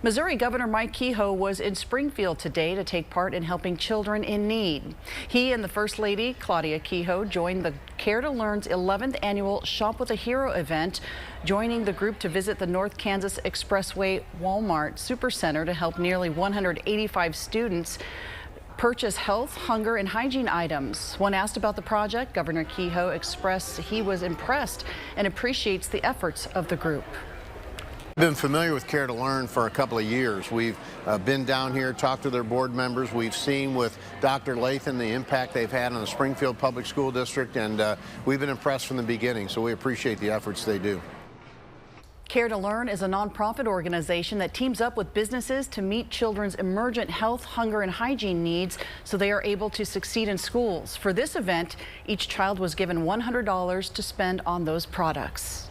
Missouri Governor Mike Kehoe was in Springfield today to take part in helping children in need. He and the First Lady, Claudia Kehoe, joined the Care to Learn's 11th annual Shop with a Hero event, joining the group to visit the North Kansas Expressway Walmart Supercenter to help nearly 185 students purchase health, hunger, and hygiene items. When asked about the project, Governor Kehoe expressed he was impressed and appreciates the efforts of the group. I've been familiar with Care to Learn for a couple of years. We've been down here, talked to their board members. We've seen with Dr. Lathan the impact they've had on the Springfield Public School District, and we've been impressed from the beginning, so we appreciate the efforts they do. Care to Learn is a nonprofit organization that teams up with businesses to meet children's emergent health, hunger, and hygiene needs so they are able to succeed in schools. For this event, each child was given $100 to spend on those products.